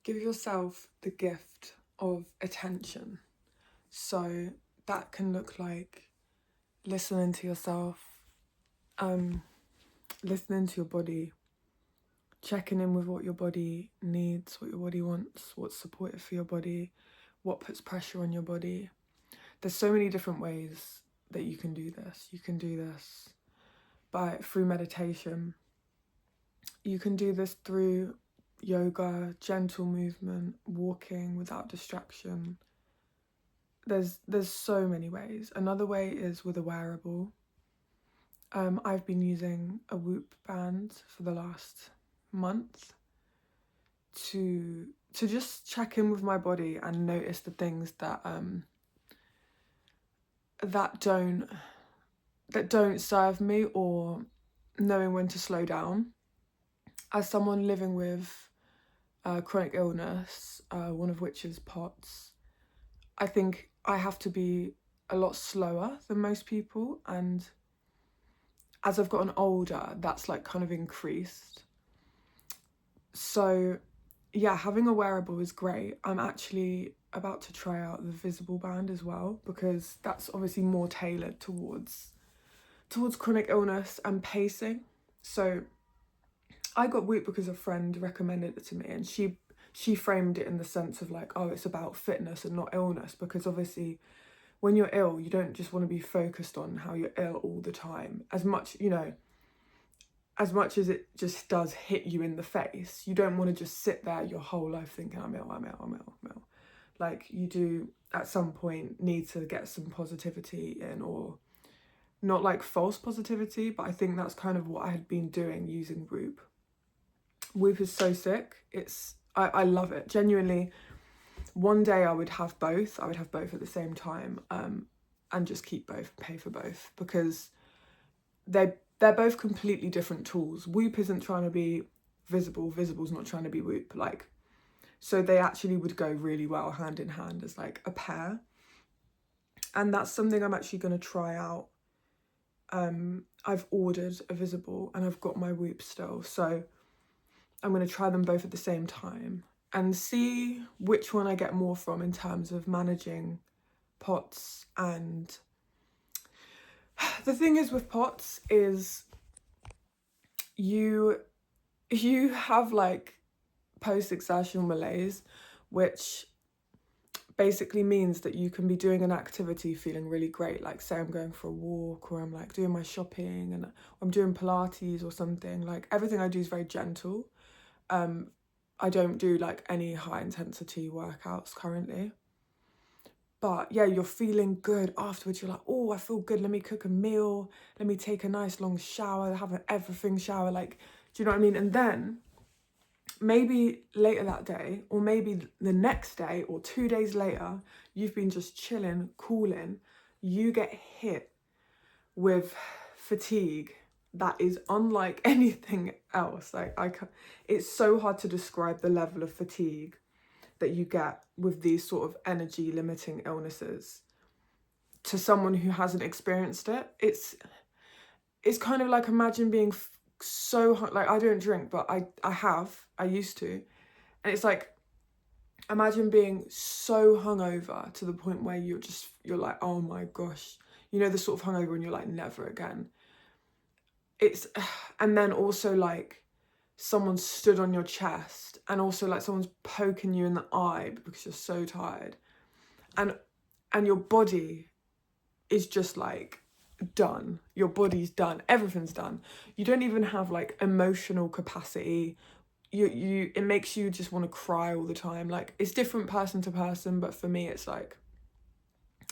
give yourself the gift of attention. So that can look like listening to yourself, listening to your body, checking in with what your body needs, what your body wants, what's supportive for your body, what puts pressure on your body. There's so many different ways that you can do this. You can do this through meditation. You can do this through yoga, gentle movement, walking without distraction. There's so many ways. Another way is with a wearable. I've been using a Whoop band for the last month to just check in with my body and notice the things that don't serve me, or knowing when to slow down. As someone living with chronic illness, one of which is POTS, I think I have to be a lot slower than most people, and as I've gotten older, that's like kind of increased. So yeah, having a wearable is great. I'm actually about to try out the Visible band as well, because that's obviously more tailored towards chronic illness and pacing. So I got Whoop because a friend recommended it to me, and she framed it in the sense of like, oh, it's about fitness and not illness, because obviously when you're ill, you don't just want to be focused on how you're ill all the time. As much as it just does hit you in the face, you don't want to just sit there your whole life thinking, I'm ill, I'm ill, I'm ill, I'm ill. Like, you do at some point need to get some positivity in, or not like false positivity, but I think that's kind of what I had been doing using Whoop. Whoop is so sick. I love it. Genuinely, one day I would have both. I would have both at the same time, and just keep both, pay for both, because they're both completely different tools. Whoop isn't trying to be Visible. Visible's not trying to be Whoop. Like, so they actually would go really well hand in hand as like a pair. And that's something I'm actually going to try out. I've ordered a Visible and I've got my Whoop still. So I'm going to try them both at the same time and see which one I get more from in terms of managing POTS. And the thing is with POTS is you have like post-exertional malaise, which basically means that you can be doing an activity feeling really great, like say I'm going for a walk, or I'm like doing my shopping, and I'm doing Pilates or something. Like, everything I do is very gentle. I don't do like any high intensity workouts currently, but yeah, you're feeling good afterwards. You're like, oh, I feel good, let me cook a meal, let me take a nice long shower, have an everything shower, like, do you know what I mean? And then maybe later that day, or maybe the next day or 2 days later, you've been just chilling, cooling, you get hit with fatigue that is unlike anything else. Like, it's so hard to describe the level of fatigue that you get with these sort of energy limiting illnesses to someone who hasn't experienced it. It's kind of like, imagine being so like, I don't drink, but I used to, and it's like, imagine being so hungover to the point where you're like, oh my gosh, you know, the sort of hungover and you're like, never again. And then also like someone stood on your chest, and also like someone's poking you in the eye because you're so tired, and your body is just like done. Your body's done, everything's done. You don't even have like emotional capacity. It makes you just want to cry all the time. Like, it's different person to person, but for me it's like,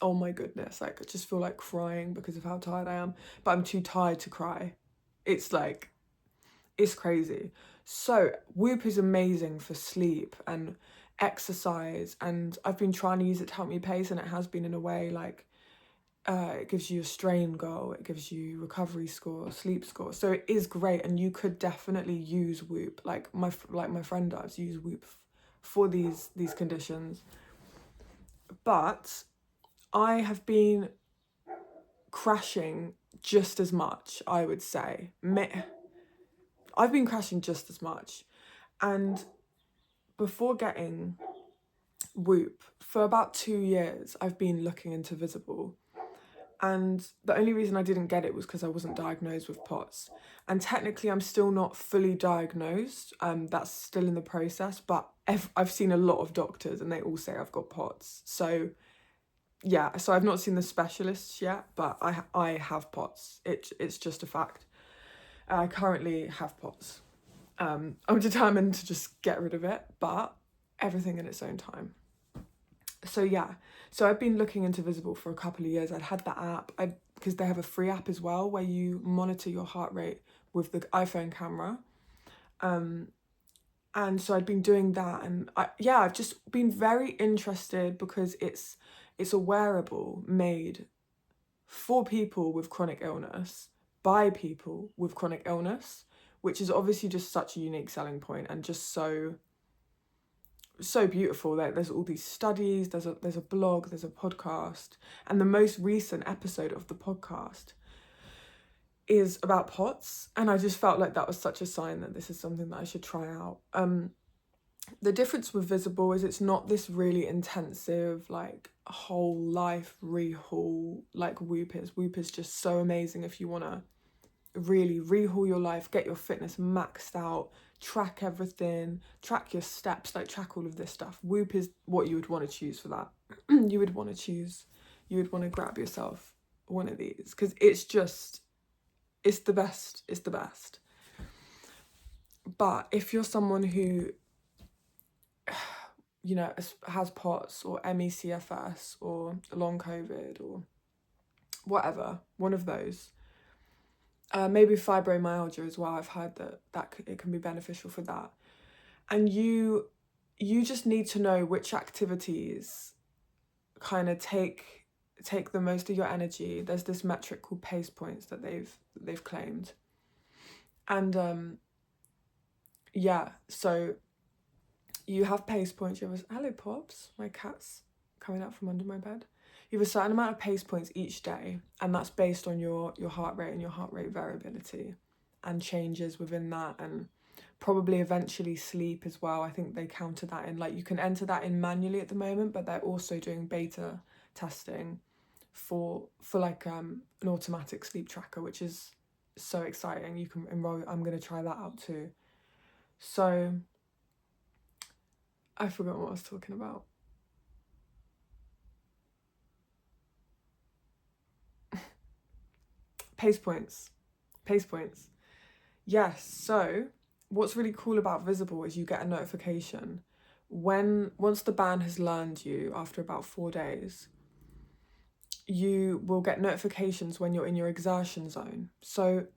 oh my goodness, like, I just feel like crying because of how tired I am, but I'm too tired to cry. It's like, it's crazy. So Whoop is amazing for sleep and exercise, and I've been trying to use it to help me pace, and it has been, in a way. Like, it gives you a strain goal, it gives you recovery score, sleep score. So it is great, and you could definitely use Whoop. Like my friend does use Whoop for these conditions. But I have been crashing just as much, I would say. I've been crashing just as much. And before getting Whoop, for about 2 years, I've been looking into Visible. And the only reason I didn't get it was because I wasn't diagnosed with POTS. And technically, I'm still not fully diagnosed. That's still in the process. But I've seen a lot of doctors and they all say I've got POTS. So yeah, so I've not seen the specialists yet, but I have POTS. It's just a fact. I currently have POTS. I'm determined to just get rid of it, but everything in its own time. So yeah, so I've been looking into Visible for a couple of years. I'd had the app, because they have a free app as well where you monitor your heart rate with the iPhone camera. And so I'd been doing that, and I've just been very interested because it's a wearable made for people with chronic illness by people with chronic illness, which is obviously just such a unique selling point and just so beautiful. There's all these studies, there's a blog, there's a podcast, and the most recent episode of the podcast is about POTS, and I just felt like that was such a sign that this is something that I should try out. The difference with Visible is it's not this really intensive, like, whole life rehaul like Whoop is. Whoop is just so amazing if you want to really rehaul your life, get your fitness maxed out, track everything, track your steps, like track all of this stuff. Whoop is what you would want to choose for that. you would want to grab yourself one of these because it's the best. But if you're someone who has POTS or ME/CFS or long COVID or whatever, one of those, maybe fibromyalgia as well. I've heard that it can be beneficial for that. And you just need to know which activities kind of take the most of your energy. There's this metric called pace points that they've claimed. And so you have pace points. You have hello Pops, my cat's coming out from under my bed. You have a certain amount of pace points each day, and that's based on your heart rate and your heart rate variability and changes within that, and probably eventually sleep as well. I think they counter that in, like, you can enter that in manually at the moment, but they're also doing beta testing for like an automatic sleep tracker, which is so exciting. You can enroll. I'm going to try that out too. So I forgot what I was talking about. Pace points. Yes, so what's really cool about Visible is you get a notification once the band has learned you after about 4 days. You will get notifications when you're in your exertion zone. So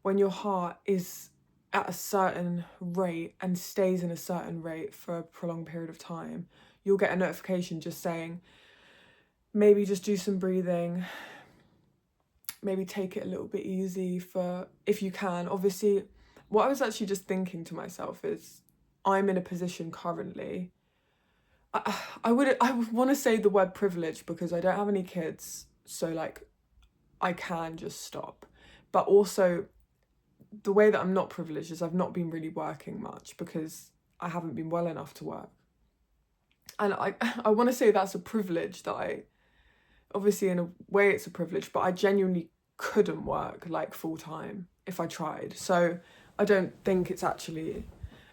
when your heart is at a certain rate and stays in a certain rate for a prolonged period of time, you'll get a notification just saying, maybe just do some breathing, maybe take it a little bit easy if you can. Obviously, what I was actually just thinking to myself is, I'm in a position currently, I would want to say the word privilege because I don't have any kids, so like I can just stop. But also the way that I'm not privileged is I've not been really working much because I haven't been well enough to work. And I want to say that's a privilege that obviously in a way it's a privilege, but I genuinely couldn't work like full time if I tried. So I don't think it's actually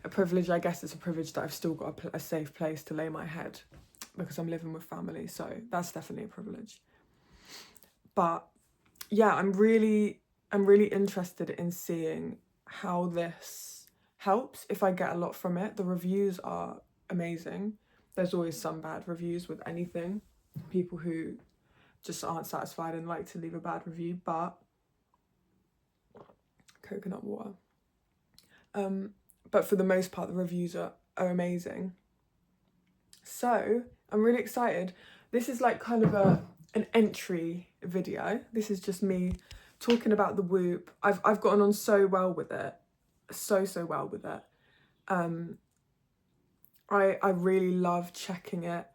a privilege. I guess it's a privilege that I've still got a safe place to lay my head because I'm living with family. So that's definitely a privilege. But yeah, I'm really interested in seeing how this helps, if I get a lot from it. The reviews are amazing. There's always some bad reviews with anything. People who just aren't satisfied and like to leave a bad review, but coconut water. But for the most part, the reviews are amazing. So I'm really excited. This is like kind of an entry video. This is just me talking about the Whoop. I've gotten on so well with it. So well with it. I really love checking it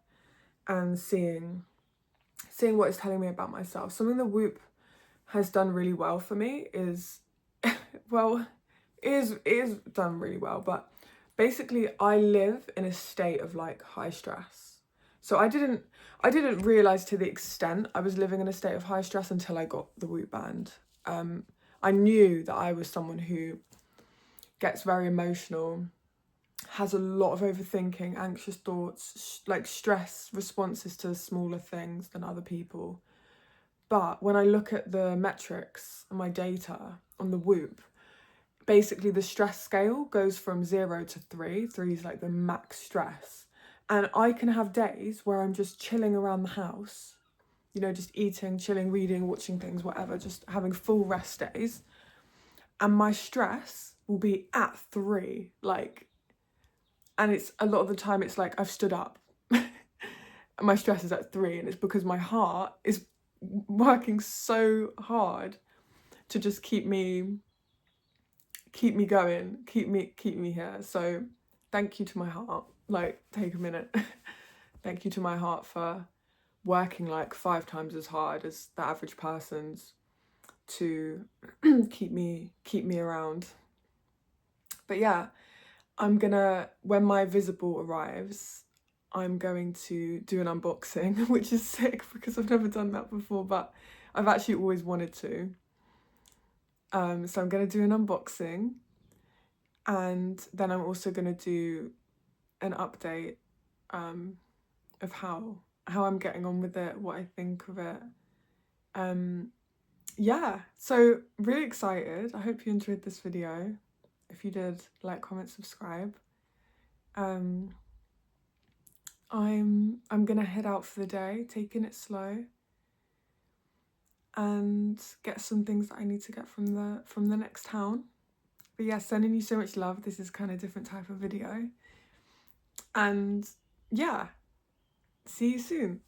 and seeing what it's telling me about myself. Something the Whoop has done really well for me is, well, is done really well, but basically I live in a state of like high stress. So I didn't realize to the extent I was living in a state of high stress until I got the Whoop band. I knew that I was someone who gets very emotional, has a lot of overthinking, anxious thoughts, like stress responses to smaller things than other people. But when I look at the metrics and my data on the Whoop, basically the stress scale goes from 0 to 3. 3 is like the max stress. And I can have days where I'm just chilling around the house, you know, just eating, chilling, reading, watching things, whatever, just having full rest days. And my stress will be at 3, like, and it's a lot of the time it's like I've stood up. My stress is at 3, and it's because my heart is working so hard to just keep me going, keep me here. So thank you to my heart. Like, take a minute. Thank you to my heart for working like 5 times as hard as the average person's to keep me around. But yeah, I'm gonna, when my Visible arrives, I'm going to do an unboxing, which is sick because I've never done that before, but I've actually always wanted to. So I'm gonna do an unboxing, and then I'm also gonna do an update of how I'm getting on with it, what I think of it. Yeah, so really excited. I hope you enjoyed this video. If you did, like, comment, subscribe. I'm gonna head out for the day, taking it slow, and get some things that I need to get from the next town. But yeah, sending you so much love. This is kind of a different type of video. And yeah, see you soon.